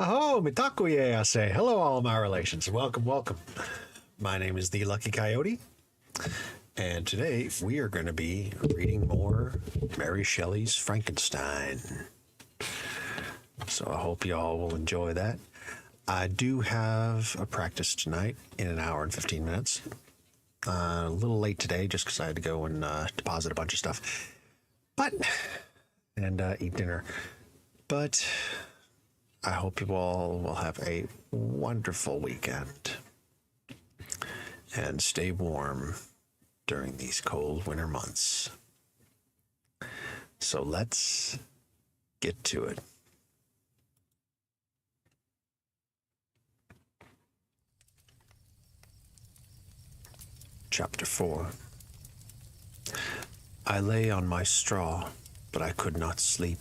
Oh, mitakuye, I say. Hello, all my relations. Welcome, welcome. My name is the Lucky Coyote, and today we are going to be reading more Mary Shelley's Frankenstein. So I hope y'all will enjoy that. I do have a practice tonight in an hour and 15 minutes. A little late today just because I had to go and deposit a bunch of stuff. And eat dinner. But I hope you all will have a wonderful weekend and stay warm during these cold winter months. So let's get to it. Chapter 4. I lay on my straw, but I could not sleep.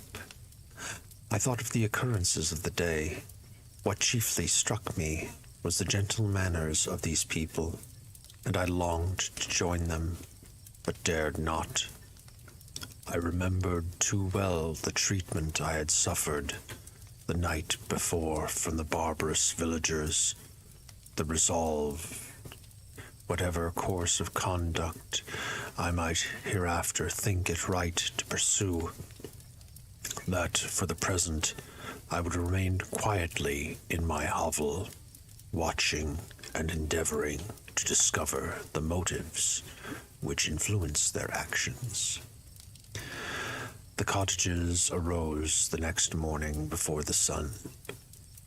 I thought of the occurrences of the day. What chiefly struck me was the gentle manners of these people, and I longed to join them, but dared not. I remembered too well the treatment I had suffered the night before from the barbarous villagers, the resolve, whatever course of conduct I might hereafter think it right to pursue, that for the present I would remain quietly in my hovel, watching and endeavoring to discover the motives which influence their actions. The cottagers arose the next morning before the sun.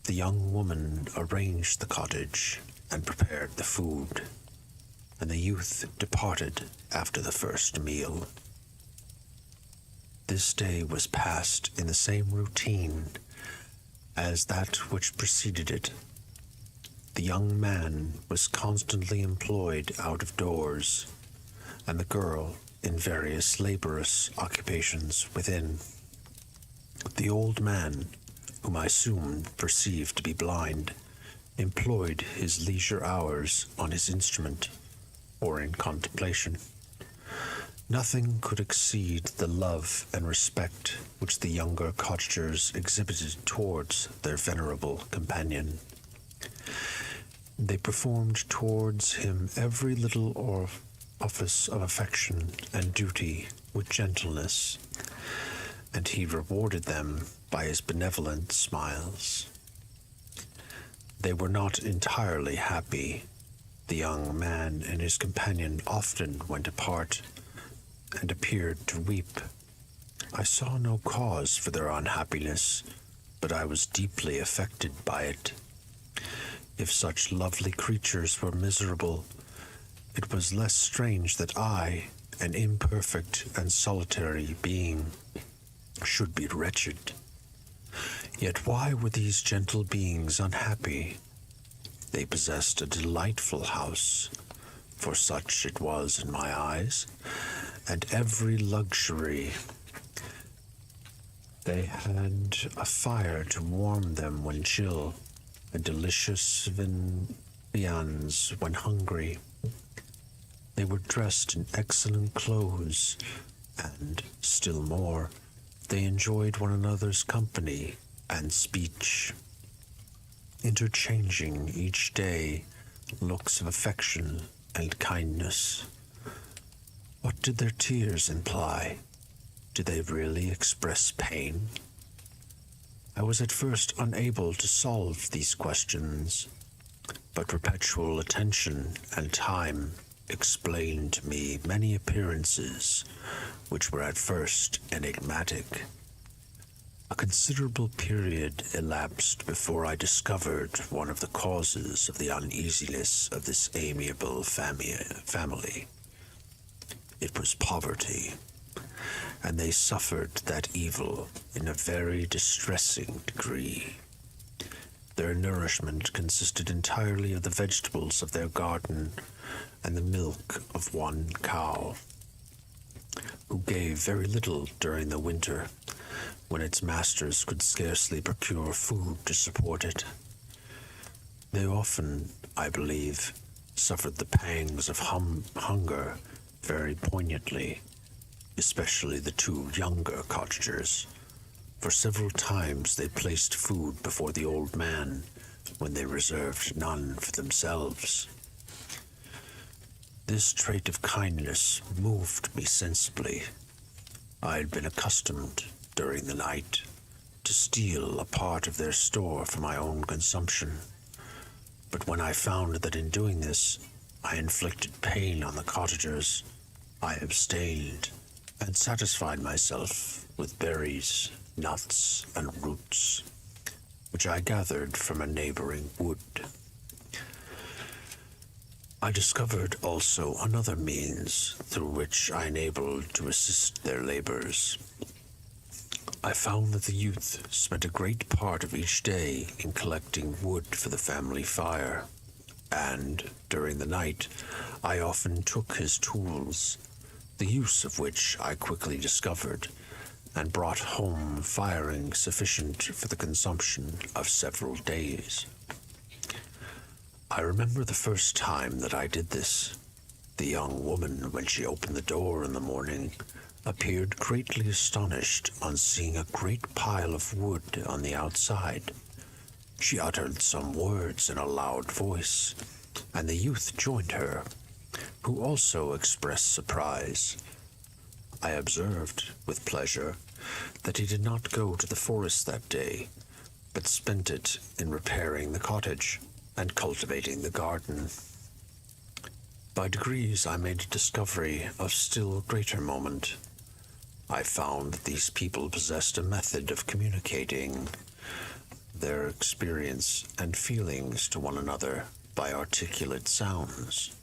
The young woman arranged the cottage and prepared the food, and the youth departed after the first meal. This day was passed in the same routine as that which preceded it. The young man was constantly employed out of doors, and the girl in various laborious occupations within. The old man, whom I soon perceived to be blind, employed his leisure hours on his instrument or in contemplation. Nothing could exceed the love and respect which the younger cottagers exhibited towards their venerable companion. They performed towards him every little office of affection and duty with gentleness, and he rewarded them by his benevolent smiles. They were not entirely happy. The young man and his companion often went apart and appeared to weep. I saw no cause for their unhappiness, but I was deeply affected by it. If such lovely creatures were miserable, it was less strange that I, an imperfect and solitary being, should be wretched. Yet why were these gentle beings unhappy? They possessed a delightful house, for such it was in my eyes, and every luxury. They had a fire to warm them when chill, and delicious viands when hungry. They were dressed in excellent clothes, and, still more, they enjoyed one another's company and speech, interchanging each day looks of affection and kindness. What did their tears imply? Did they really express pain? I was at first unable to solve these questions, but perpetual attention and time explained to me many appearances which were at first enigmatic. A considerable period elapsed before I discovered one of the causes of the uneasiness of this amiable family. It was poverty, and they suffered that evil in a very distressing degree. Their nourishment consisted entirely of the vegetables of their garden and the milk of one cow, who gave very little during the winter, when its masters could scarcely procure food to support it. They often, I believe, suffered the pangs of hunger very poignantly, especially the two younger cottagers, for several times they placed food before the old man when they reserved none for themselves. This trait of kindness moved me sensibly. I had been accustomed, during the night, to steal a part of their store for my own consumption, but when I found that in doing this I inflicted pain on the cottagers, I abstained and satisfied myself with berries, nuts, and roots, which I gathered from a neighboring wood. I discovered also another means through which I enabled to assist their labors. I found that the youth spent a great part of each day in collecting wood for the family fire, and, during the night, I often took his tools, the use of which I quickly discovered, and brought home firing sufficient for the consumption of several days. I remember the first time that I did this. The young woman, when she opened the door in the morning, appeared greatly astonished on seeing a great pile of wood on the outside. She uttered some words in a loud voice, and the youth joined her, who also expressed surprise. I observed, with pleasure, that he did not go to the forest that day, but spent it in repairing the cottage and cultivating the garden. By degrees I made a discovery of still greater moment. I found that these people possessed a method of communicating their experience and feelings to one another by articulate sounds.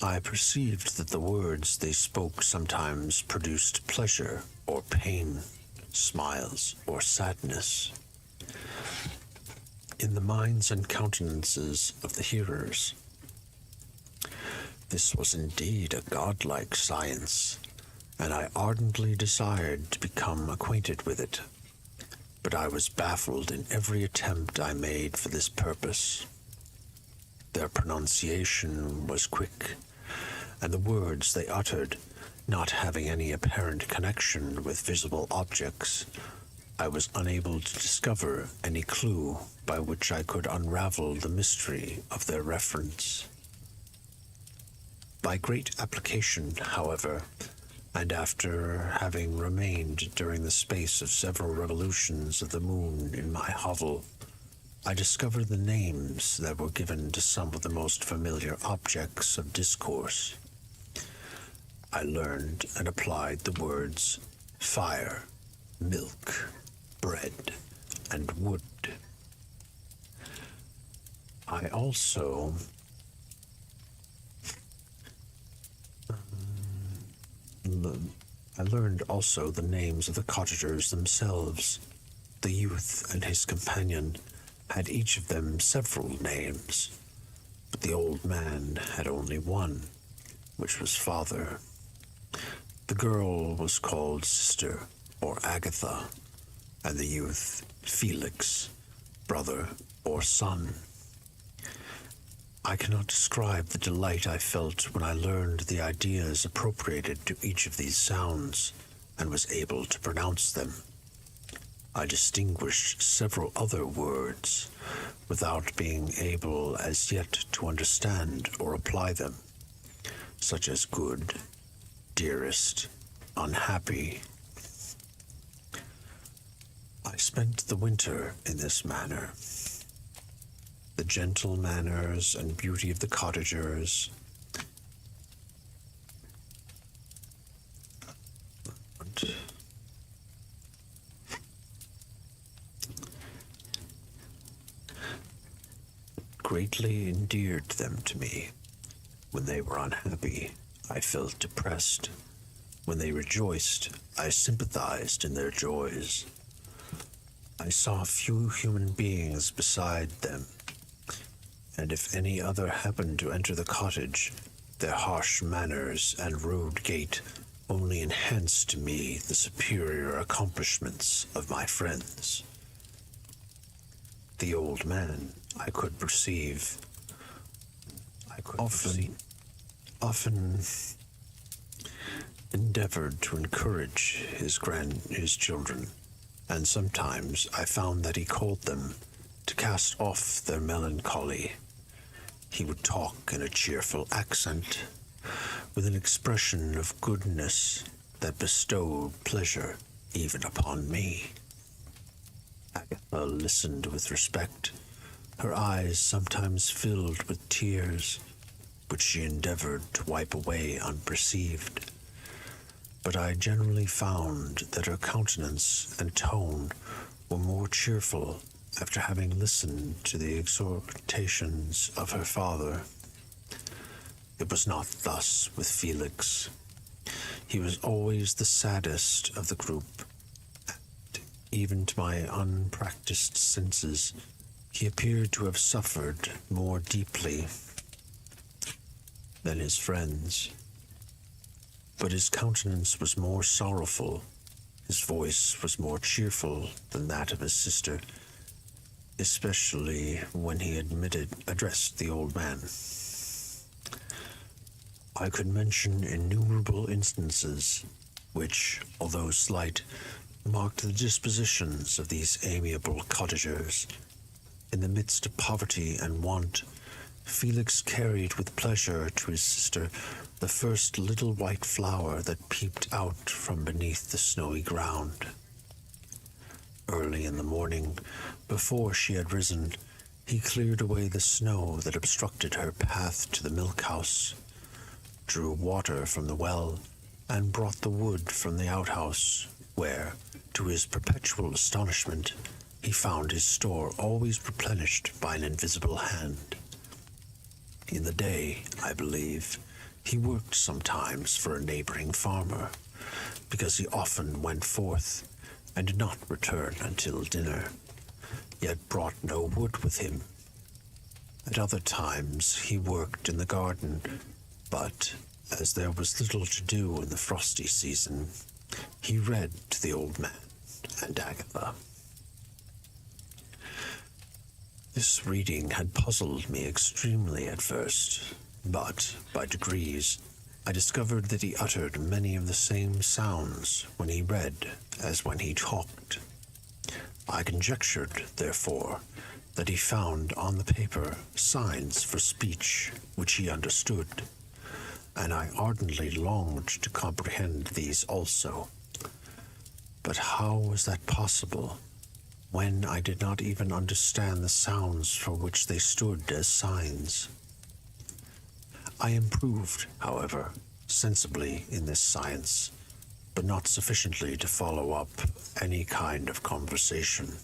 I perceived that the words they spoke sometimes produced pleasure or pain, smiles or sadness, in the minds and countenances of the hearers. This was indeed a godlike science, and I ardently desired to become acquainted with it, but I was baffled in every attempt I made for this purpose. Their pronunciation was quick, and the words they uttered, not having any apparent connection with visible objects, I was unable to discover any clue by which I could unravel the mystery of their reference. By great application, however, and after having remained during the space of several revolutions of the moon in my hovel, I discovered the names that were given to some of the most familiar objects of discourse. I learned and applied the words fire, milk, bread, and wood. I also learned also the names of the cottagers themselves. The youth and his companion had each of them several names, but the old man had only one, which was father. The girl was called Sister or Agatha, and the youth Felix, brother or son. I cannot describe the delight I felt when I learned the ideas appropriated to each of these sounds and was able to pronounce them. I distinguished several other words without being able as yet to understand or apply them, such as good, dearest, unhappy. I spent the winter in this manner. The gentle manners and beauty of the cottagers, greatly endeared them to me. When they were unhappy, I felt depressed. When they rejoiced, I sympathized in their joys. I saw few human beings beside them, and if any other happened to enter the cottage, their harsh manners and rude gait only enhanced to me the superior accomplishments of my friends. The old man, I could perceive, often endeavored to encourage his children, and sometimes I found that he called them to cast off their melancholy. He would talk in a cheerful accent, with an expression of goodness that bestowed pleasure even upon me. Agatha listened with respect, her eyes sometimes filled with tears, which she endeavored to wipe away unperceived. But I generally found that her countenance and tone were more cheerful after having listened to the exhortations of her father. It was not thus with Felix. He was always the saddest of the group, and even to my unpracticed senses, he appeared to have suffered more deeply than his friends. But his countenance was more sorrowful, his voice was more cheerful than that of his sister, especially when he addressed the old man. I could mention innumerable instances which, although slight, marked the dispositions of these amiable cottagers. In the midst of poverty and want, Felix carried with pleasure to his sister the first little white flower that peeped out from beneath the snowy ground. Early in the morning, before she had risen, he cleared away the snow that obstructed her path to the milk-house, drew water from the well, and brought the wood from the outhouse, where, to his perpetual astonishment, he found his store always replenished by an invisible hand. In the day, I believe, he worked sometimes for a neighboring farmer, because he often went forth and did not return until dinner, yet brought no wood with him. At other times he worked in the garden, but as there was little to do in the frosty season, he read to the old man and Agatha. This reading had puzzled me extremely at first, but by degrees I discovered that he uttered many of the same sounds when he read as when he talked. I conjectured, therefore, that he found on the paper signs for speech which he understood, and I ardently longed to comprehend these also. But how was that possible, when I did not even understand the sounds for which they stood as signs? I improved, however, sensibly in this science, but not sufficiently to follow up any kind of conversation,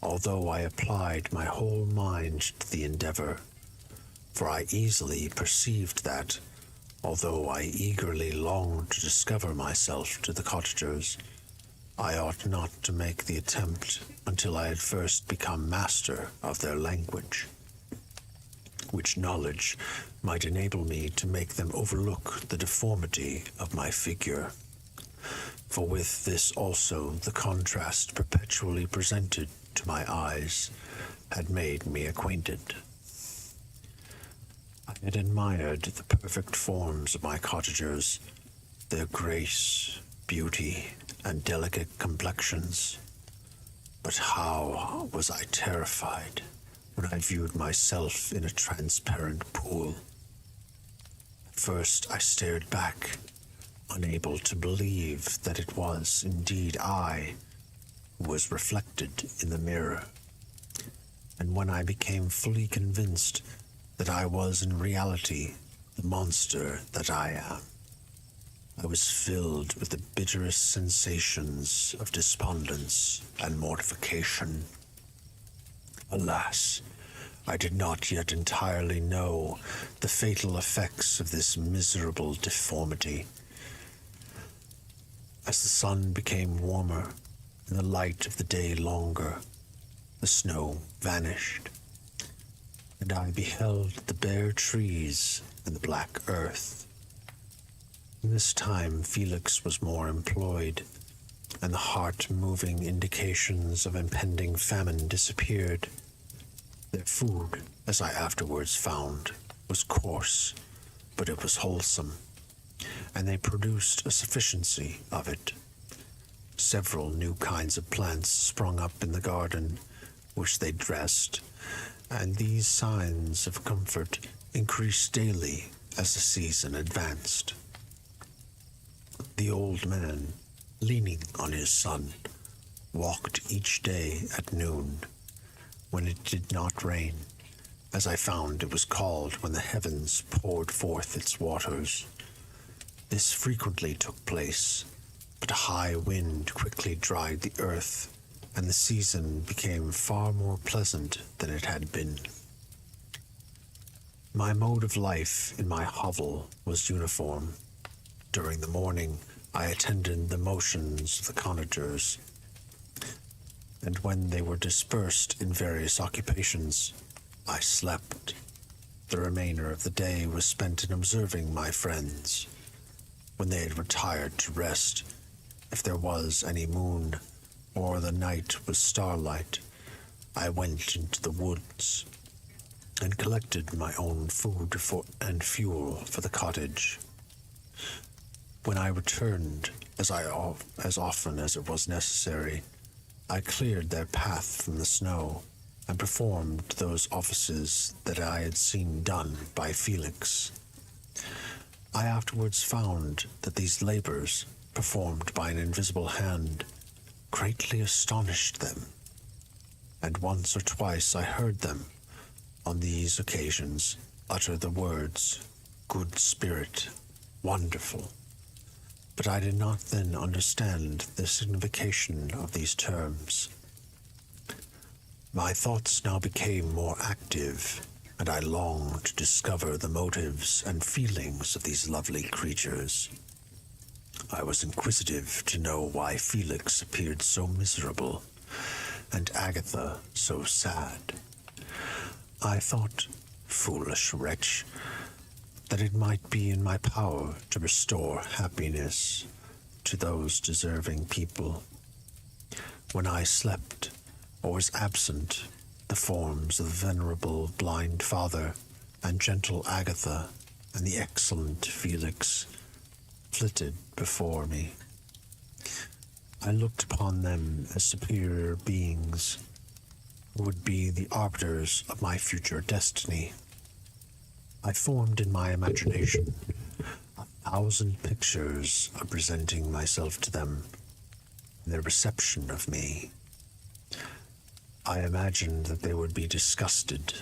although I applied my whole mind to the endeavor, for I easily perceived that, although I eagerly longed to discover myself to the cottagers, I ought not to make the attempt until I had first become master of their language, which knowledge might enable me to make them overlook the deformity of my figure. For with this also the contrast perpetually presented to my eyes had made me acquainted. I had admired the perfect forms of my cottagers, their grace, beauty, and delicate complexions. But how was I terrified when I viewed myself in a transparent pool. At first I stared back, unable to believe that it was indeed I who was reflected in the mirror. And when I became fully convinced that I was in reality the monster that I am, I was filled with the bitterest sensations of despondence and mortification. Alas, I did not yet entirely know the fatal effects of this miserable deformity. As the sun became warmer and the light of the day longer, the snow vanished, and I beheld the bare trees and the black earth. In this time Felix was more employed, and the heart-moving indications of impending famine disappeared. Their food, as I afterwards found, was coarse, but it was wholesome, and they produced a sufficiency of it. Several new kinds of plants sprung up in the garden, which they dressed, and these signs of comfort increased daily as the season advanced. The old man, leaning on his son, walked each day at noon, when it did not rain, as I found it was called when the heavens poured forth its waters. This frequently took place, but a high wind quickly dried the earth, and the season became far more pleasant than it had been. My mode of life in my hovel was uniform. During the morning, I attended the motions of the conifers, and when they were dispersed in various occupations, I slept. The remainder of the day was spent in observing my friends. When they had retired to rest, if there was any moon, or the night was starlight, I went into the woods and collected my own food and fuel for the cottage. When I returned, as often as it was necessary, I cleared their path from the snow and performed those offices that I had seen done by Felix. I afterwards found that these labors, performed by an invisible hand, greatly astonished them, and once or twice I heard them, on these occasions, utter the words, "Good spirit," "wonderful," but I did not then understand the signification of these terms. My thoughts now became more active, and I longed to discover the motives and feelings of these lovely creatures. I was inquisitive to know why Felix appeared so miserable, and Agatha so sad. I thought, foolish wretch, that it might be in my power to restore happiness to those deserving people. When I slept, or was absent, the forms of the venerable blind father and gentle Agatha and the excellent Felix flitted before me. I looked upon them as superior beings who would be the arbiters of my future destiny. I formed in my imagination 1,000 pictures of presenting myself to them and their reception of me. I imagined that they would be disgusted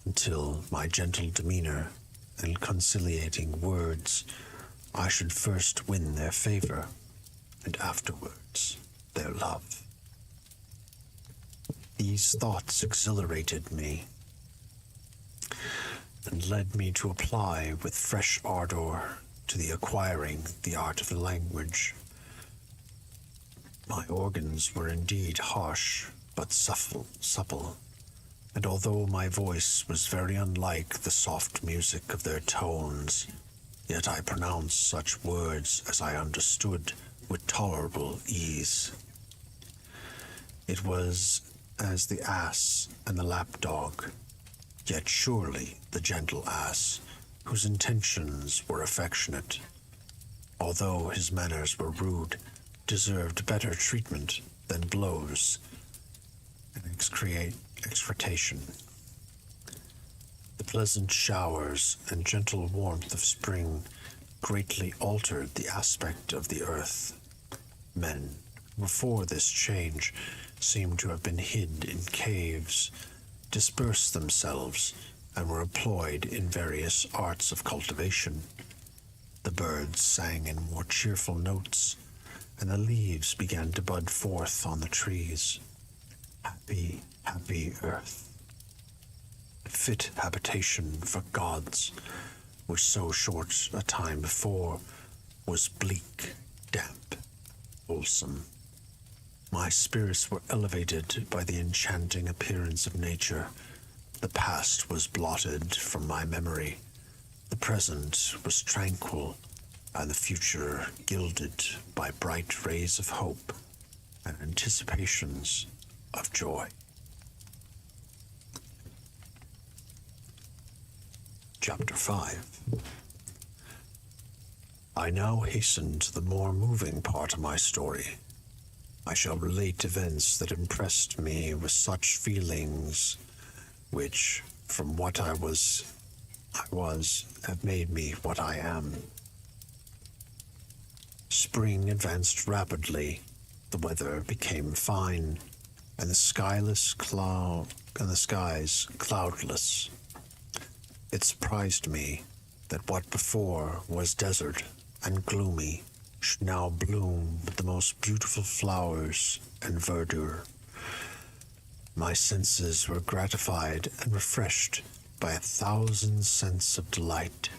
until my gentle demeanor and conciliating words, I should first win their favor and afterwards their love. These thoughts exhilarated me and led me to apply with fresh ardor to the acquiring the art of the language. My organs were indeed harsh, but supple, and although my voice was very unlike the soft music of their tones, yet I pronounced such words as I understood with tolerable ease. It was as the ass and the lapdog, yet surely the gentle ass, whose intentions were affectionate, although his manners were rude, deserved better treatment than blows and exhortation. The pleasant showers and gentle warmth of spring greatly altered the aspect of the earth. Men, before this change, seemed to have been hid in caves, dispersed themselves, and were employed in various arts of cultivation. The birds sang in more cheerful notes, and the leaves began to bud forth on the trees. Happy, happy earth, fit habitation for gods, which so short a time before was bleak, damp, wholesome. My spirits were elevated by the enchanting appearance of nature. The past was blotted from my memory. The present was tranquil, and the future gilded by bright rays of hope and anticipations of joy. Chapter 5. I now hasten to the more moving part of my story. I shall relate events that impressed me with such feelings which, from what I was, have made me what I am. Spring advanced rapidly, the weather became fine, and the skies cloudless. It surprised me that what before was desert and gloomy should now bloom with the most beautiful flowers and verdure. My senses were gratified and refreshed by 1,000 scents of delight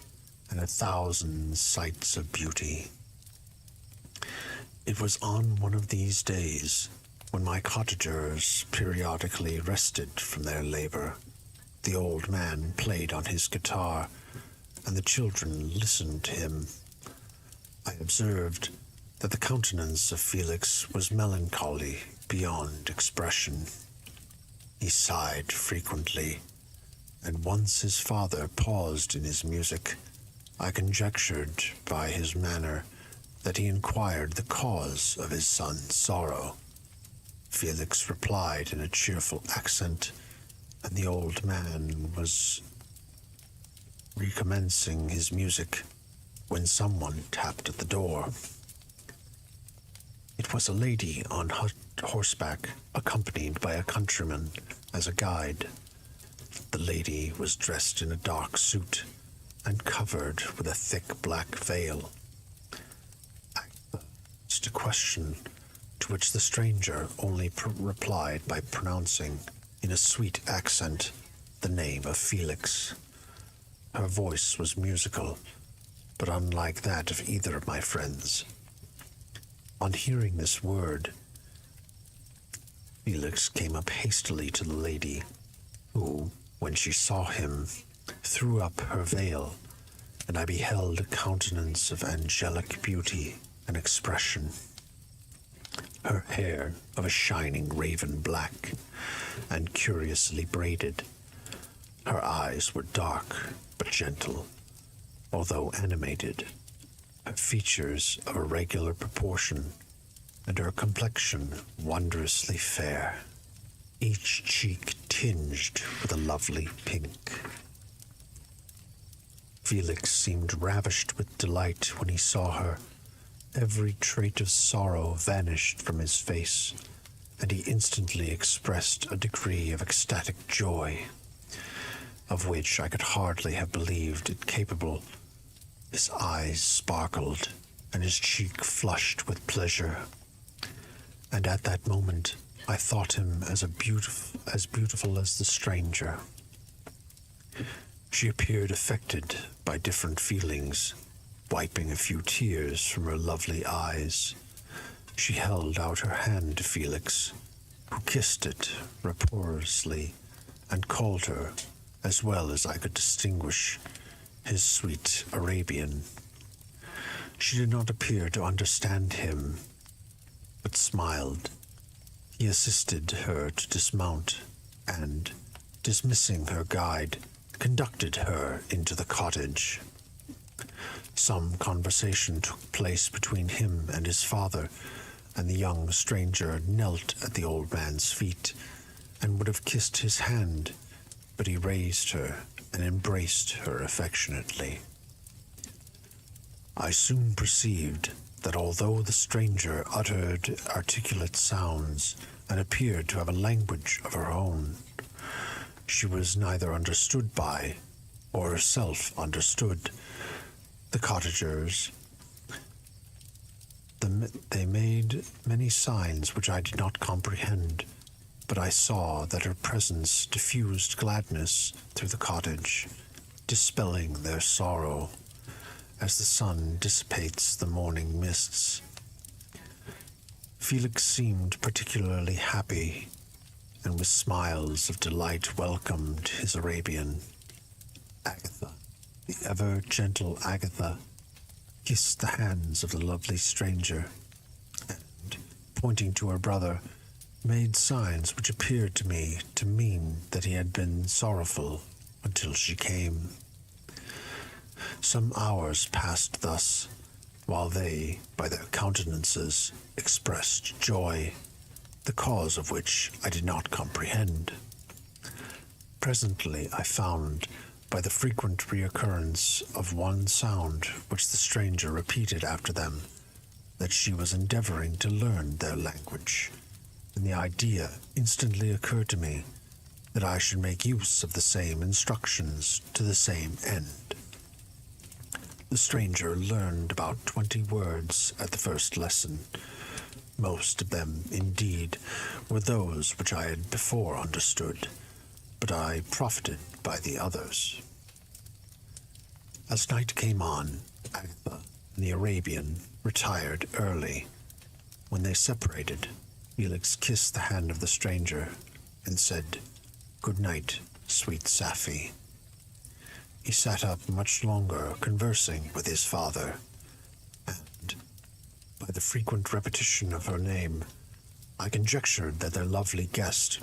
and 1,000 sights of beauty. It was on one of these days, when my cottagers periodically rested from their labor, the old man played on his guitar, and the children listened to him. I observed that the countenance of Felix was melancholy beyond expression. He sighed frequently, and once his father paused in his music, I conjectured by his manner that he inquired the cause of his son's sorrow. Felix replied in a cheerful accent, and the old man was recommencing his music when someone tapped at the door. It was a lady on horseback, accompanied by a countryman as a guide. The lady was dressed in a dark suit and covered with a thick black veil. I asked a question, to which the stranger only replied by pronouncing, in a sweet accent, the name of Felix. Her voice was musical, but unlike that of either of my friends. On hearing this word, Felix came up hastily to the lady, who, when she saw him, threw up her veil, and I beheld a countenance of angelic beauty and expression. Her hair of a shining raven black, and curiously braided. Her eyes were dark but gentle, although animated, her features of irregular proportion, and her complexion wondrously fair, each cheek tinged with a lovely pink. Felix seemed ravished with delight when he saw her. Every trait of sorrow vanished from his face, and he instantly expressed a degree of ecstatic joy, of which I could hardly have believed it capable. His eyes sparkled, and his cheek flushed with pleasure, and at that moment I thought him as beautiful as the stranger. She appeared affected by different feelings. Wiping a few tears from her lovely eyes, she held out her hand to Felix, who kissed it rapturously and called her, as well as I could distinguish, his sweet Arabian. She did not appear to understand him, but smiled. He assisted her to dismount, and, dismissing her guide, conducted her into the cottage. Some conversation took place between him and his father, and the young stranger knelt at the old man's feet and would have kissed his hand, but he raised her and embraced her affectionately. I soon perceived that although the stranger uttered articulate sounds and appeared to have a language of her own, she was neither understood by or herself understood. The cottagers, they made many signs which I did not comprehend, but I saw that her presence diffused gladness through the cottage, dispelling their sorrow, as the sun dissipates the morning mists. Felix seemed particularly happy, and with smiles of delight welcomed his Arabian. Agatha, the ever-gentle Agatha, kissed the hands of the lovely stranger, and, pointing to her brother, made signs which appeared to me to mean that he had been sorrowful until she came. Some hours passed thus, while they, by their countenances, expressed joy, the cause of which I did not comprehend. Presently I found, by the frequent reoccurrence of one sound which the stranger repeated after them, that she was endeavoring to learn their language, and the idea instantly occurred to me that I should make use of the same instructions to the same end. The stranger learned about 20 words at the first lesson. Most of them, indeed, were those which I had before understood, but I profited by the others. As night came on, Agatha and the Arabian retired early. When they separated, Felix kissed the hand of the stranger and said, "Good night, sweet Safie." He sat up much longer conversing with his father, and, by the frequent repetition of her name, I conjectured that their lovely guest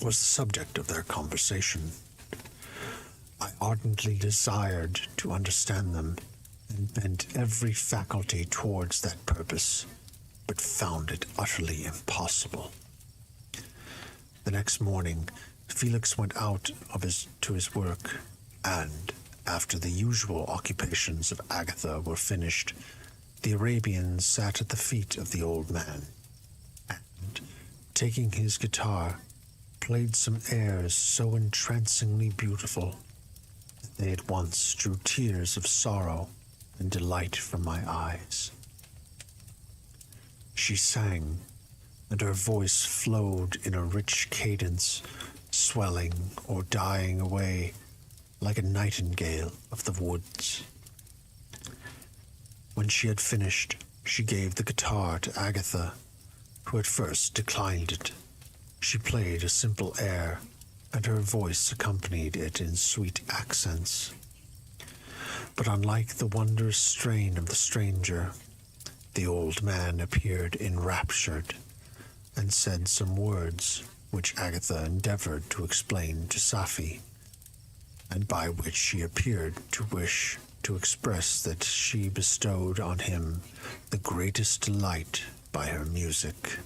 was the subject of their conversation. I ardently desired to understand them, and bent every faculty towards that purpose, but found it utterly impossible. The next morning, Felix went out to his work, and, after the usual occupations of Agatha were finished, the Arabian sat at the feet of the old man, and, taking his guitar, played some airs so entrancingly beautiful that they at once drew tears of sorrow and delight from my eyes. She sang, and her voice flowed in a rich cadence, swelling or dying away like a nightingale of the woods. When she had finished, she gave the guitar to Agatha, who at first declined it. She played a simple air, and her voice accompanied it in sweet accents. But unlike the wondrous strain of the stranger, the old man appeared enraptured, and said some words which Agatha endeavored to explain to Safie, and by which she appeared to wish to express that she bestowed on him the greatest delight by her music.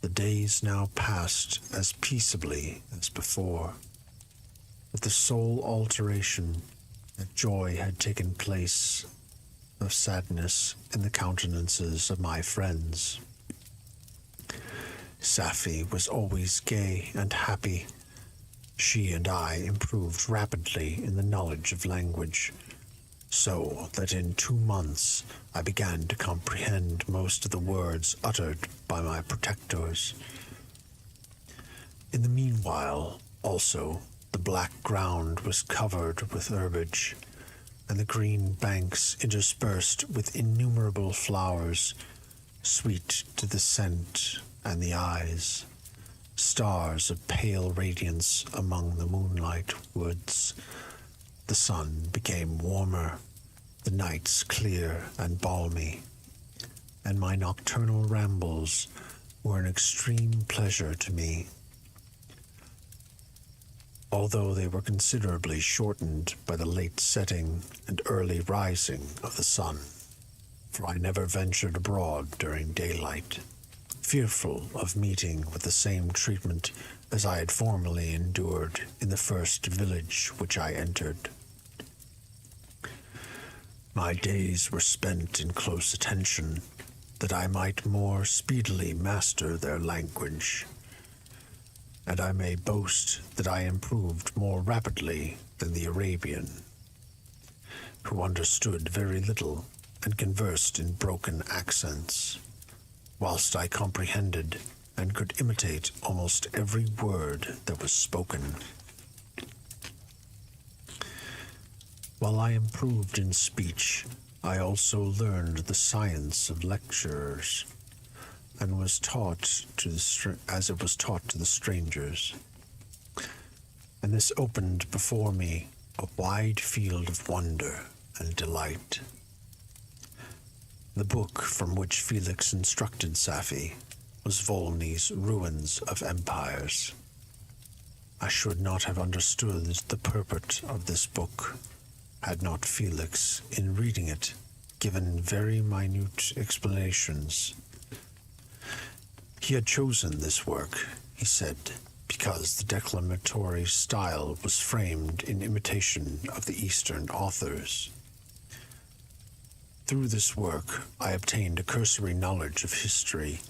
The days now passed as peaceably as before, but the sole alteration that joy had taken place of sadness in the countenances of my friends. Safie was always gay and happy. She and I improved rapidly in the knowledge of language, so that in 2 months I began to comprehend most of the words uttered by my protectors. In the meanwhile, also, the black ground was covered with herbage, and the green banks interspersed with innumerable flowers, sweet to the scent and the eyes, stars of pale radiance among the moonlight woods. The sun became warmer, the nights clear and balmy, and my nocturnal rambles were an extreme pleasure to me, although they were considerably shortened by the late setting and early rising of the sun, for I never ventured abroad during daylight, fearful of meeting with the same treatment as I had formerly endured in the first village which I entered. My days were spent in close attention, that I might more speedily master their language, and I may boast that I improved more rapidly than the Arabian, who understood very little and conversed in broken accents, whilst I comprehended and could imitate almost every word that was spoken. While I improved in speech, I also learned the science of lectures, and was taught as it was taught to the strangers. And this opened before me a wide field of wonder and delight. The book from which Felix instructed Safie was Volney's Ruins of Empires. I should not have understood the purport of this book Had not Felix, in reading it, given very minute explanations? He had chosen this work, he said, because the declamatory style was framed in imitation of the Eastern authors. Through this work, I obtained a cursory knowledge of history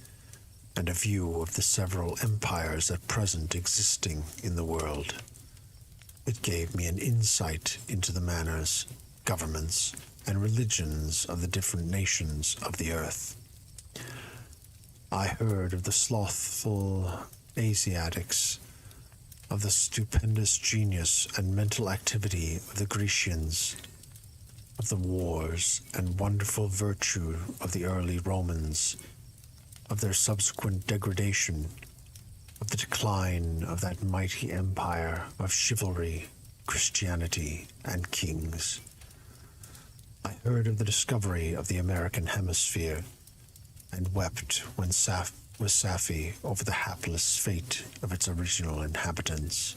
and a view of the several empires at present existing in the world. It gave me an insight into the manners, governments, and religions of the different nations of the earth. I heard of the slothful Asiatics, of the stupendous genius and mental activity of the Grecians, of the wars and wonderful virtue of the early Romans, of their subsequent degradation, of the decline of that mighty empire of chivalry, Christianity, and kings. I heard of the discovery of the American hemisphere, and wept when was Sapphi over the hapless fate of its original inhabitants.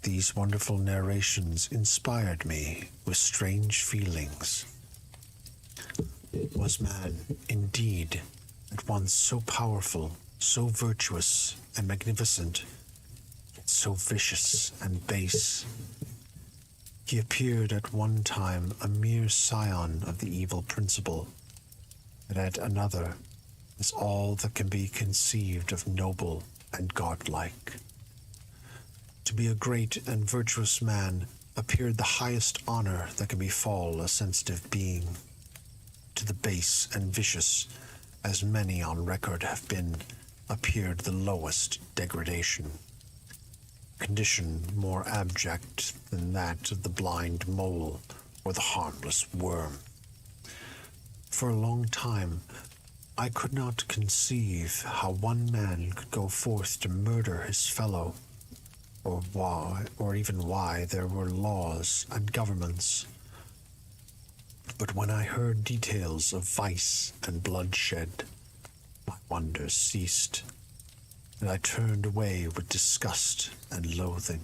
These wonderful narrations inspired me with strange feelings. Was man, indeed, at once so powerful, so virtuous and magnificent, yet so vicious and base? He appeared at one time a mere scion of the evil principle, and at another as all that can be conceived of noble and godlike. To be a great and virtuous man appeared the highest honor that can befall a sensitive being. To the base and vicious, as many on record have been, appeared the lowest degradation. Condition more abject than that of the blind mole or the harmless worm. For a long time, I could not conceive how one man could go forth to murder his fellow, or why, or even why there were laws and governments. But when I heard details of vice and bloodshed, my wonders ceased, and I turned away with disgust and loathing.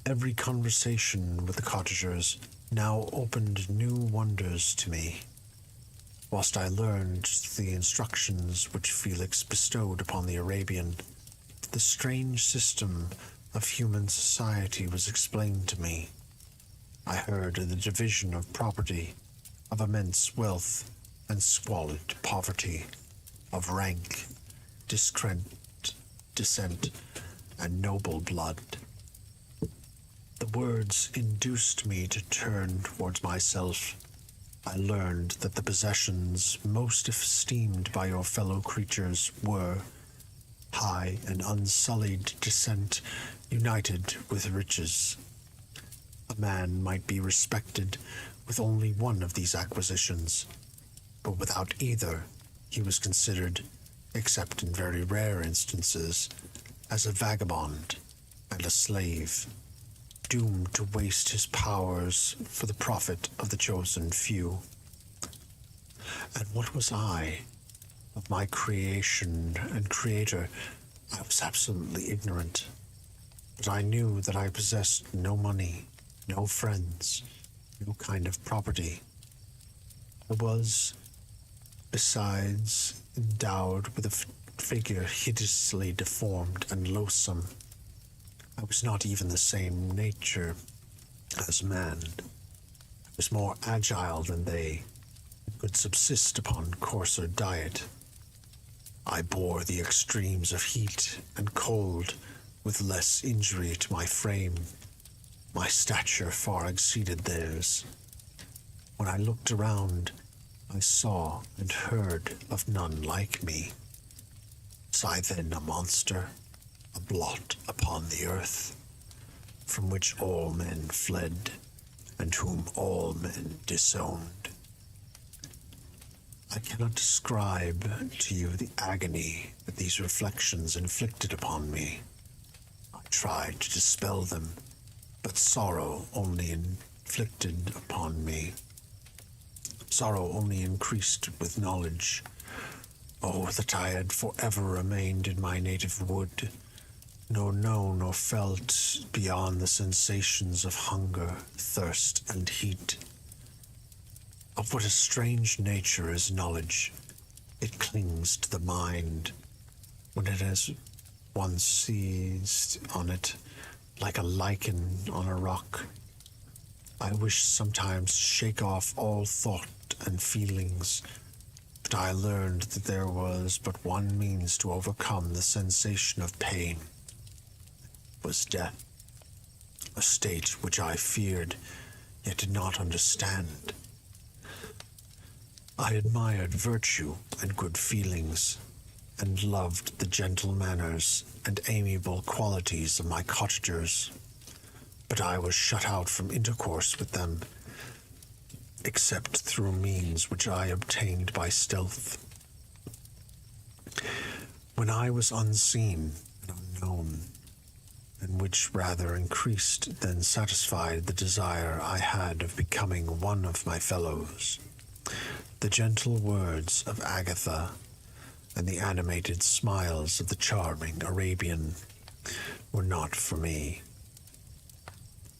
Every conversation with the cottagers now opened new wonders to me, whilst I learned the instructions which Felix bestowed upon the Arabian. The strange system of human society was explained to me. I heard of the division of property, of immense wealth and squalid poverty, of rank, descent, and noble blood. The words induced me to turn towards myself. I learned that the possessions most esteemed by your fellow creatures were high and unsullied descent united with riches. A man might be respected with only one of these acquisitions, but without either he was considered, except in very rare instances, as a vagabond and a slave, doomed to waste his powers for the profit of the chosen few. And what was I? Of my creation and creator, I was absolutely ignorant, but I knew that I possessed no money, no friends, no kind of property. I was, besides, endowed with a figure hideously deformed and loathsome. I was not even the same nature as man. I was more agile than they, and could subsist upon coarser diet. I bore the extremes of heat and cold with less injury to my frame. My stature far exceeded theirs. When I looked around, I saw and heard of none like me. Was I then a monster, a blot upon the earth, from which all men fled, and whom all men disowned? I cannot describe to you the agony that these reflections inflicted upon me. I tried to dispel them, but sorrow only inflicted upon me. Sorrow only increased with knowledge. Oh, that I had forever remained in my native wood, nor known or felt beyond the sensations of hunger, thirst, and heat. Of what a strange nature is knowledge. It clings to the mind when it has once seized on it like a lichen on a rock. I wish sometimes to shake off all thought and feelings, but I learned that there was but one means to overcome the sensation of pain. It was death, a state which I feared, yet did not understand. I admired virtue and good feelings, and loved the gentle manners and amiable qualities of my cottagers, but I was shut out from intercourse with them, except through means which I obtained by stealth. When I was unseen and unknown, and which rather increased than satisfied the desire I had of becoming one of my fellows, the gentle words of Agatha and the animated smiles of the charming Arabian were not for me.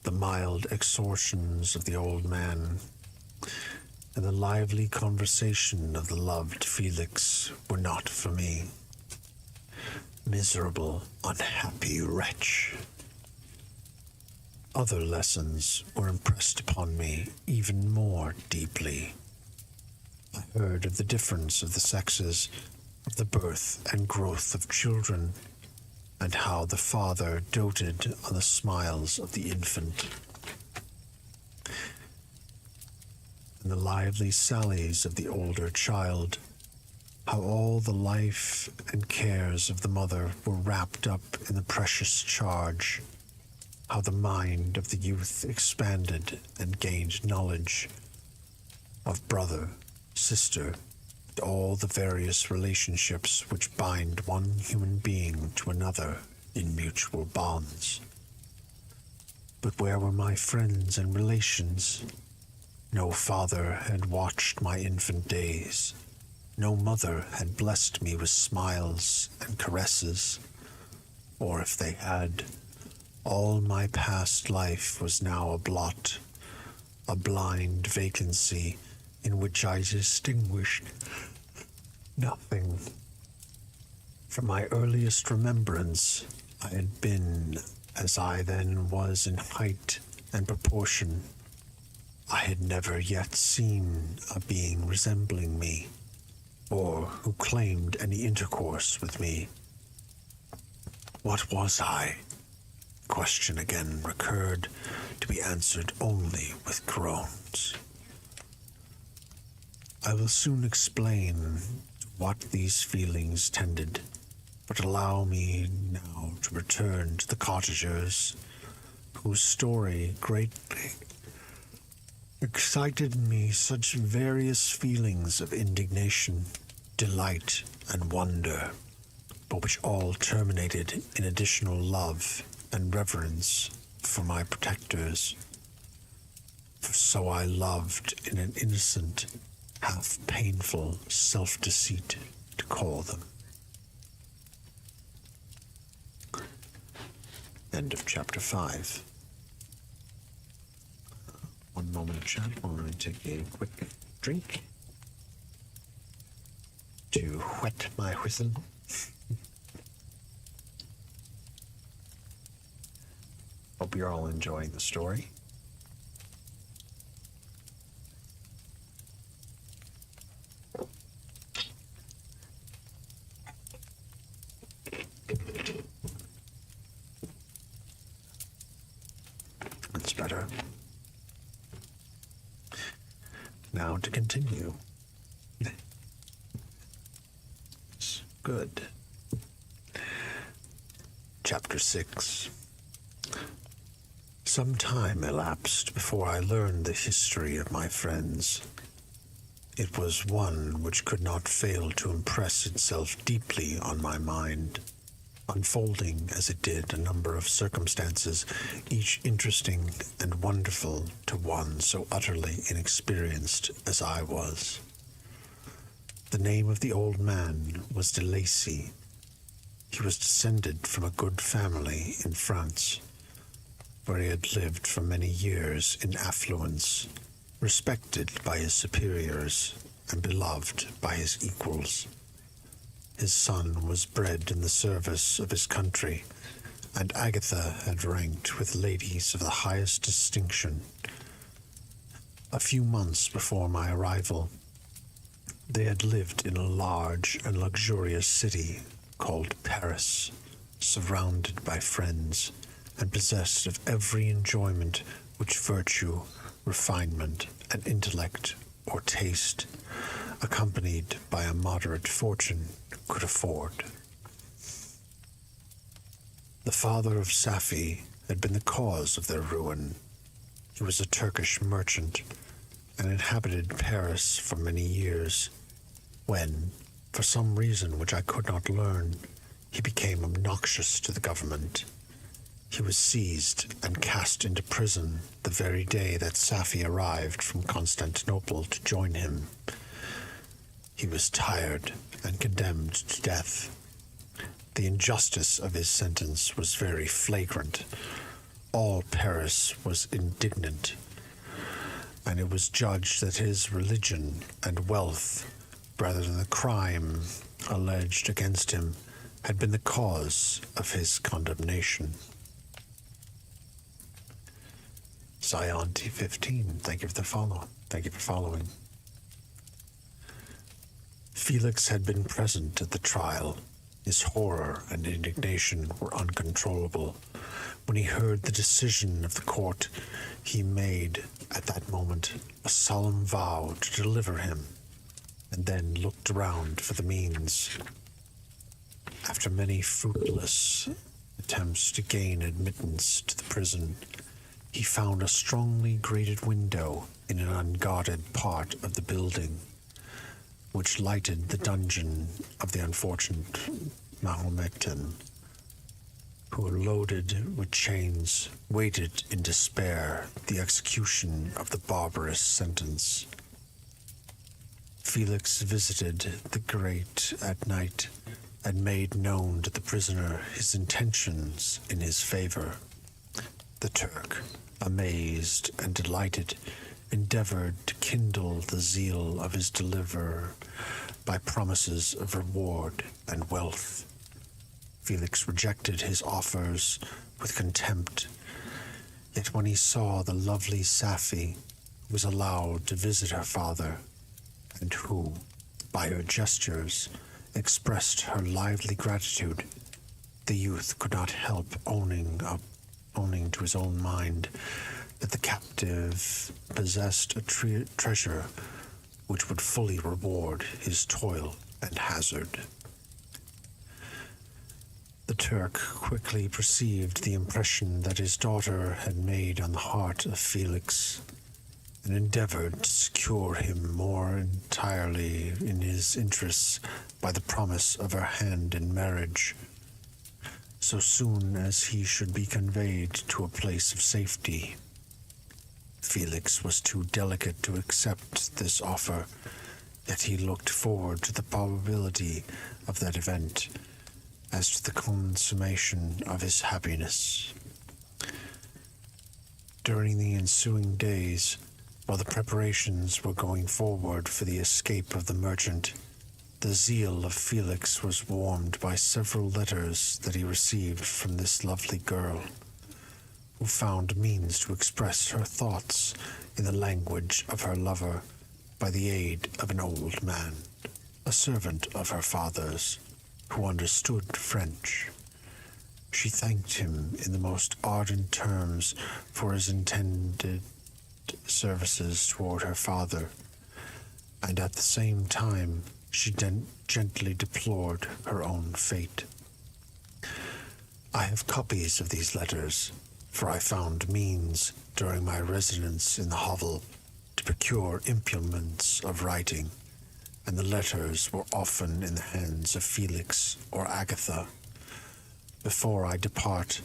The mild exhortations of the old man and the lively conversation of the loved Felix were not for me. Miserable, unhappy wretch. Other lessons were impressed upon me even more deeply. I heard of the difference of the sexes, of the birth and growth of children, and how the father doted on the smiles of the infant, and the lively sallies of the older child, how all the life and cares of the mother were wrapped up in the precious charge, how the mind of the youth expanded and gained knowledge of brother, sister, and all the various relationships which bind one human being to another in mutual bonds. But where were my friends and relations? No father had watched my infant days. No mother had blessed me with smiles and caresses, or if they had, all my past life was now a blot, a blind vacancy in which I distinguished nothing. From my earliest remembrance, I had been as I then was in height and proportion. I had never yet seen a being resembling me, or who claimed any intercourse with me. What was I? The question again recurred, to be answered only with groans. I will soon explain to what these feelings tended, but allow me now to return to the cottagers, whose story greatly excited me such various feelings of indignation, delight, and wonder, but which all terminated in additional love and reverence for my protectors. For so I loved in an innocent, half painful self-deceit to call them. End of chapter 5. One moment, chat, while I take a quick drink to wet my whistle. Hope you're all enjoying the story. That's better. Now to continue. Good. Chapter 6. Some time elapsed before I learned the history of my friends. It was one which could not fail to impress itself deeply on my mind, unfolding as it did a number of circumstances, each interesting and wonderful to one so utterly inexperienced as I was. The name of the old man was de Lacy. He was descended from a good family in France, where he had lived for many years in affluence, respected by his superiors and beloved by his equals. His son was bred in the service of his country, and Agatha had ranked with ladies of the highest distinction. A few months before my arrival, they had lived in a large and luxurious city called Paris, surrounded by friends, and possessed of every enjoyment which virtue, refinement, and intellect or taste, accompanied by a moderate fortune, could afford. The father of Safi had been the cause of their ruin. He was a Turkish merchant and inhabited Paris for many years, when, for some reason which I could not learn, he became obnoxious to the government. He was seized and cast into prison the very day that Safi arrived from Constantinople to join him. He was tired and condemned to death. The injustice of his sentence was very flagrant. All Paris was indignant, and it was judged that his religion and wealth, rather than the crime alleged against him, had been the cause of his condemnation. Zion T15, thank you for the follow. Thank you for following. Felix had been present at the trial. His horror and indignation were uncontrollable. When he heard the decision of the court, he made, at that moment, a solemn vow to deliver him, and then looked around for the means. After many fruitless attempts to gain admittance to the prison, he found a strongly grated window in an unguarded part of the building, which lighted the dungeon of the unfortunate Mahometan, who, loaded with chains, waited in despair the execution of the barbarous sentence. Felix visited the grate at night and made known to the prisoner his intentions in his favor. The Turk, amazed and delighted, endeavored to kindle the zeal of his deliverer by promises of reward and wealth. Felix rejected his offers with contempt, yet when he saw the lovely Safi, who was allowed to visit her father, and who, by her gestures, expressed her lively gratitude, the youth could not help owning to his own mind that the captive possessed a treasure which would fully reward his toil and hazard. The Turk quickly perceived the impression that his daughter had made on the heart of Felix, and endeavored to secure him more entirely in his interests by the promise of her hand in marriage, so soon as he should be conveyed to a place of safety. Felix was too delicate to accept this offer, yet he looked forward to the probability of that event as to the consummation of his happiness. During the ensuing days, while the preparations were going forward for the escape of the merchant, the zeal of Felix was warmed by several letters that he received from this lovely girl, who found means to express her thoughts in the language of her lover by the aid of an old man, a servant of her father's, who understood French. She thanked him in the most ardent terms for his intended services toward her father, and at the same time she gently deplored her own fate. I have copies of these letters, for I found means, during my residence in the hovel, to procure implements of writing, and the letters were often in the hands of Felix or Agatha. Before I depart,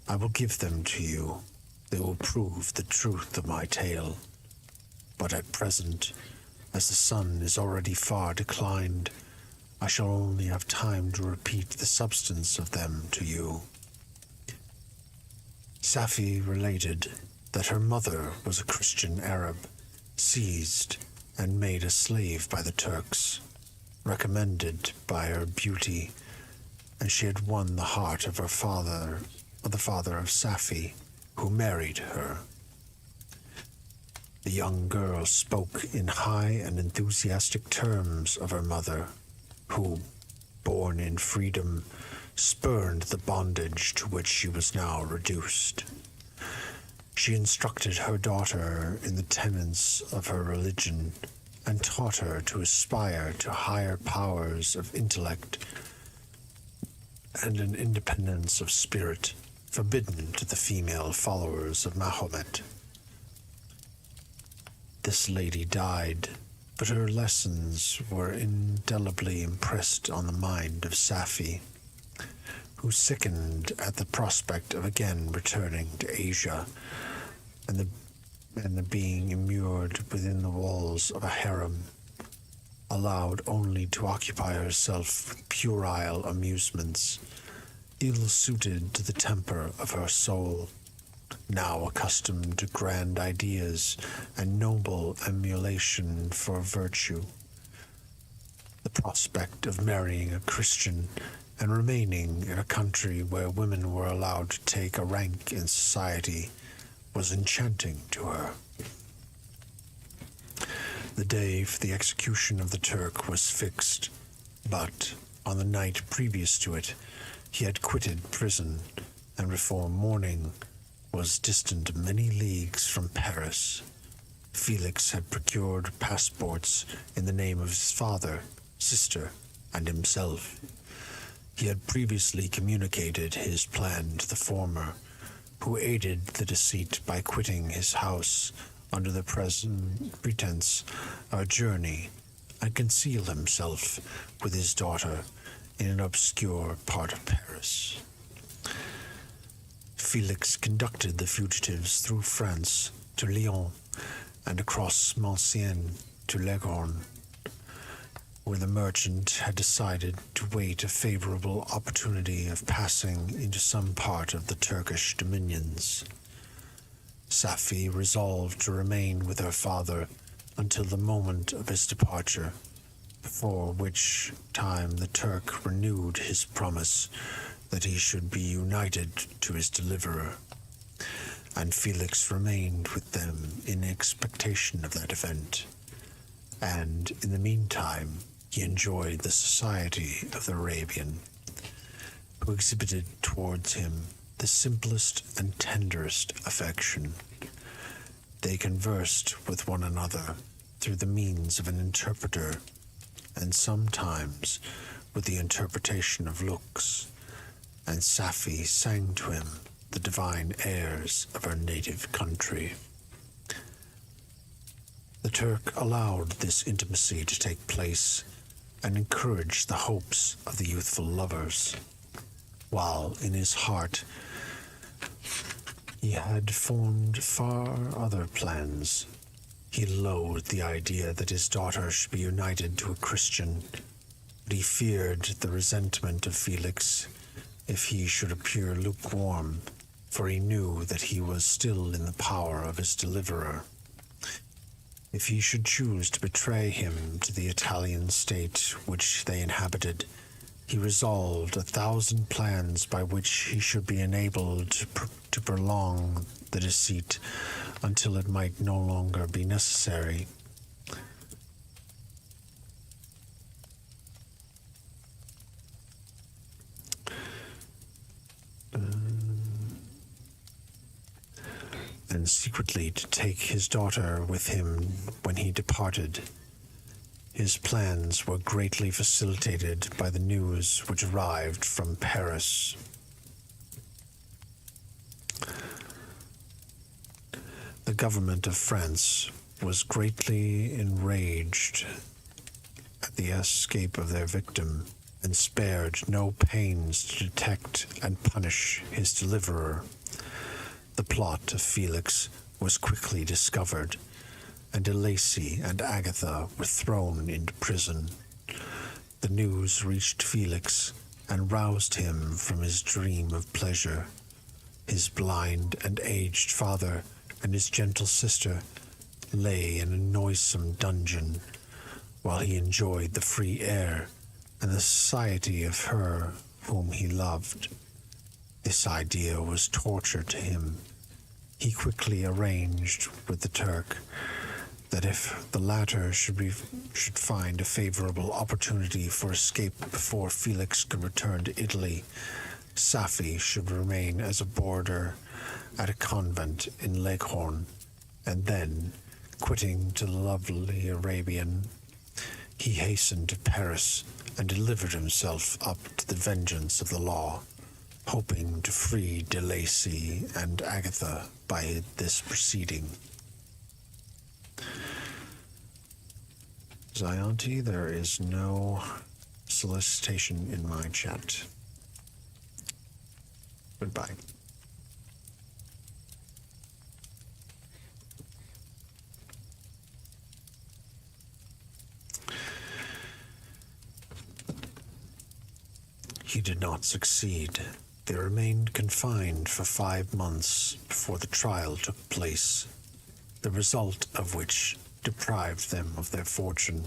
I will give them to you. They will prove the truth of my tale. But at present, as the sun is already far declined, I shall only have time to repeat the substance of them to you. Safi related that her mother was a Christian Arab, seized and made a slave by the Turks, recommended by her beauty, and she had won the heart of the father of Safi, who married her. The young girl spoke in high and enthusiastic terms of her mother, who, born in freedom, spurned the bondage to which she was now reduced. She instructed her daughter in the tenets of her religion and taught her to aspire to higher powers of intellect and an independence of spirit forbidden to the female followers of Mahomet. This lady died, but her lessons were indelibly impressed on the mind of Safi, who sickened at the prospect of again returning to Asia and the being immured within the walls of a harem, allowed only to occupy herself with puerile amusements, ill-suited to the temper of her soul, now accustomed to grand ideas and noble emulation for virtue. The prospect of marrying a Christian and remaining in a country where women were allowed to take a rank in society was enchanting to her. The day for the execution of the Turk was fixed, but on the night previous to it, he had quitted prison, and before morning was distant many leagues from Paris. Felix had procured passports in the name of his father, sister, and himself. He had previously communicated his plan to the former, who aided the deceit by quitting his house under the pretense of a journey, and concealed himself with his daughter in an obscure part of Paris. Felix conducted the fugitives through France to Lyon and across Mancienne to Leghorn, where the merchant had decided to wait a favorable opportunity of passing into some part of the Turkish dominions. Safi resolved to remain with her father until the moment of his departure, before which time the Turk renewed his promise that he should be united to his deliverer, and Felix remained with them in expectation of that event, and in the meantime he enjoyed the society of the Arabian, who exhibited towards him the simplest and tenderest affection. They conversed with one another through the means of an interpreter, and sometimes with the interpretation of looks, and Safi sang to him the divine airs of her native country. The Turk allowed this intimacy to take place and encouraged the hopes of the youthful lovers, while in his heart he had formed far other plans. He loathed the idea that his daughter should be united to a Christian, but he feared the resentment of Felix if he should appear lukewarm, for he knew that he was still in the power of his deliverer. If he should choose to betray him to the Italian state which they inhabited, he resolved 1,000 plans by which he should be enabled to prolong the deceit until it might no longer be necessary. And secretly to take his daughter with him when he departed. His plans were greatly facilitated by the news which arrived from Paris. The government of France was greatly enraged at the escape of their victim, and spared no pains to detect and punish his deliverer. The plot of Felix was quickly discovered, and De Lacy and Agatha were thrown into prison. The news reached Felix and roused him from his dream of pleasure. His blind and aged father and his gentle sister lay in a noisome dungeon, while he enjoyed the free air and the society of her whom he loved. This idea was torture to him. He quickly arranged with the Turk that if the latter should find a favorable opportunity for escape before Felix could return to Italy, Safi should remain as a boarder at a convent in Leghorn, and then, quitting to the lovely Arabian, he hastened to Paris and delivered himself up to the vengeance of the law, hoping to free de Lacy and Agatha by this proceeding. Zionti, there is no solicitation in my chat. Goodbye. He did not succeed. They remained confined for 5 months before the trial took place, the result of which deprived them of their fortune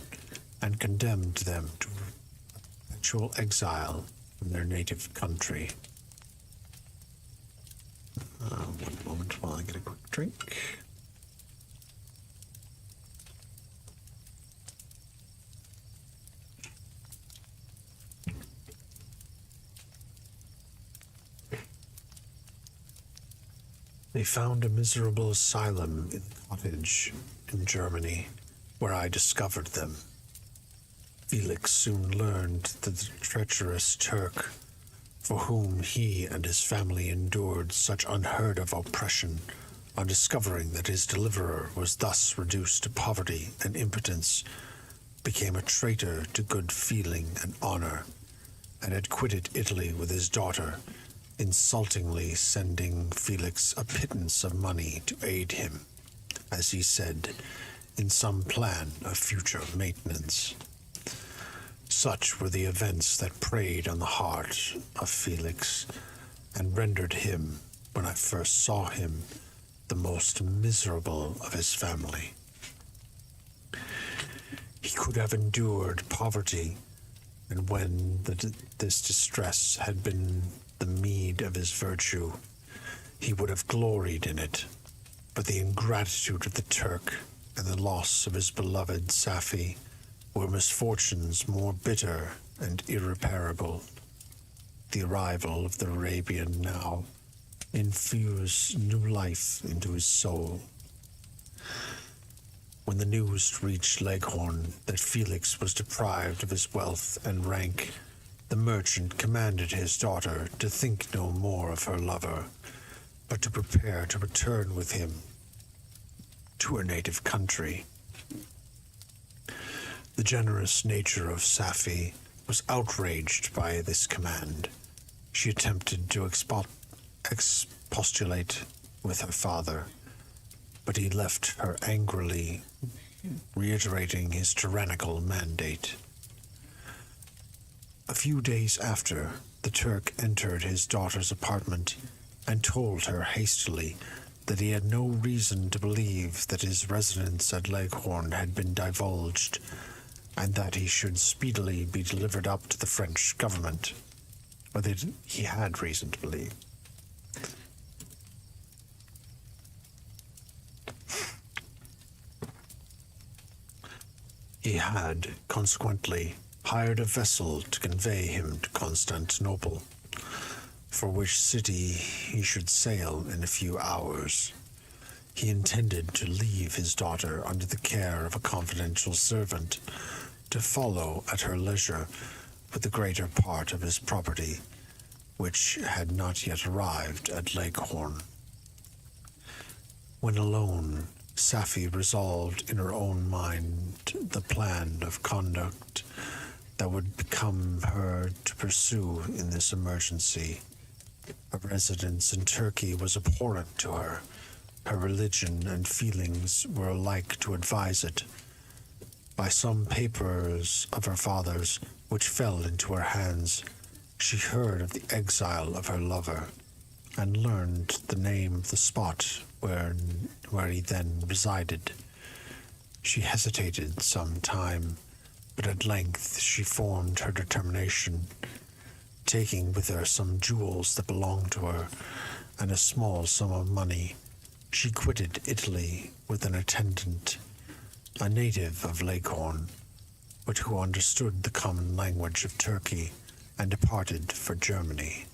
and condemned them to perpetual exile from their native country. One moment while I get a quick drink. They found a miserable asylum in a cottage in Germany, where I discovered them. Felix soon learned that the treacherous Turk, for whom he and his family endured such unheard-of oppression, on discovering that his deliverer was thus reduced to poverty and impotence, became a traitor to good feeling and honor, and had quitted Italy with his daughter, insultingly sending Felix a pittance of money to aid him, as he said, in some plan of future maintenance. Such were the events that preyed on the heart of Felix, and rendered him, when I first saw him, the most miserable of his family. He could have endured poverty, and when this distress had been the meed of his virtue, he would have gloried in it. But the ingratitude of the Turk and the loss of his beloved Safi were misfortunes more bitter and irreparable. The arrival of the Arabian now infused new life into his soul. When the news reached Leghorn that Felix was deprived of his wealth and rank, the merchant commanded his daughter to think no more of her lover, but to prepare to return with him to her native country. The generous nature of Safi was outraged by this command. She attempted to expostulate with her father, but he left her angrily, reiterating his tyrannical mandate. A few days after, the Turk entered his daughter's apartment and told her hastily that he had no reason to believe that his residence at Leghorn had been divulged, and that he should speedily be delivered up to the French government, or that he had reason to believe. He had, consequently, hired a vessel to convey him to Constantinople, for which city he should sail in a few hours. He intended to leave his daughter under the care of a confidential servant, to follow at her leisure with the greater part of his property, which had not yet arrived at Leghorn. When alone, Safi resolved in her own mind the plan of conduct that would become her to pursue in this emergency. A residence in Turkey was abhorrent to her. Her religion and feelings were alike to advise it. By some papers of her father's, which fell into her hands, she heard of the exile of her lover, and learned the name of the spot where he then resided. She hesitated some time, but at length she formed her determination. Taking with her some jewels that belonged to her, and a small sum of money, she quitted Italy with an attendant, a native of Leghorn, but who understood the common language of Turkey, and departed for Germany.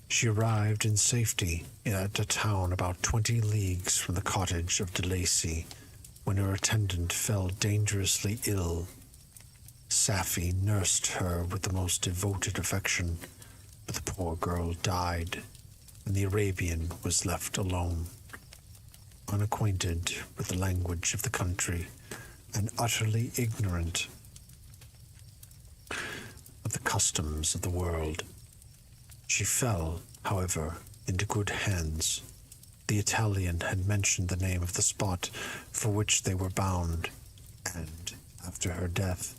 She arrived in safety at a town about 20 leagues from the cottage of De Lacy, when her attendant fell dangerously ill. Safie nursed her with the most devoted affection, but the poor girl died, and the Arabian was left alone, unacquainted with the language of the country, and utterly ignorant of the customs of the world. She fell, however, into good hands. The Italian had mentioned the name of the spot for which they were bound, and, after her death,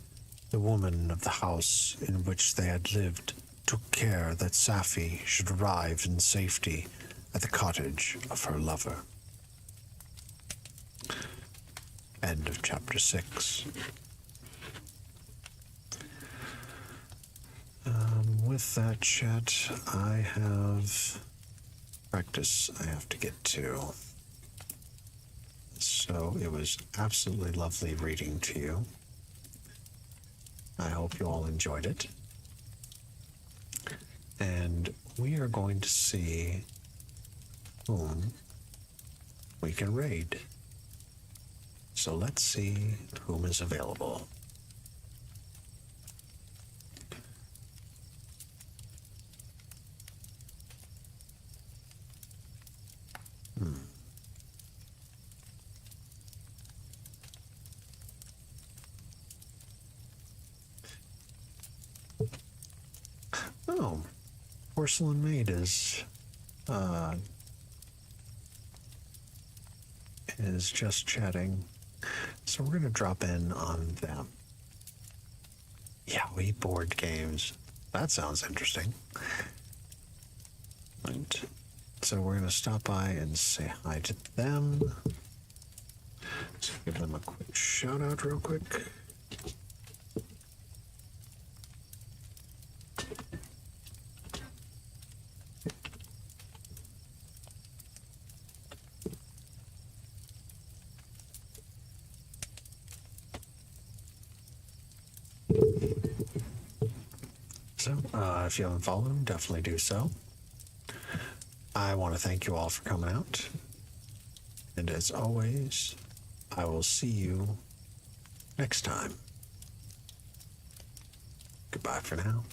the woman of the house in which they had lived took care that Safie should arrive in safety at the cottage of her lover. End of chapter 6. With that, chat, I have practice I have to get to. So it was absolutely lovely reading to you. I hope you all enjoyed it. And we are going to see whom we can raid. So let's see whom is available. Oh, Porcelain Maid is just chatting. So we're going to drop in on them. Yeah, we board games. That sounds interesting. Right. So we're going to stop by and say hi to them. Let's give them a quick shout out real quick. So, if you haven't followed them, definitely do so. I want to thank you all for coming out. And as always, I will see you next time. Goodbye for now.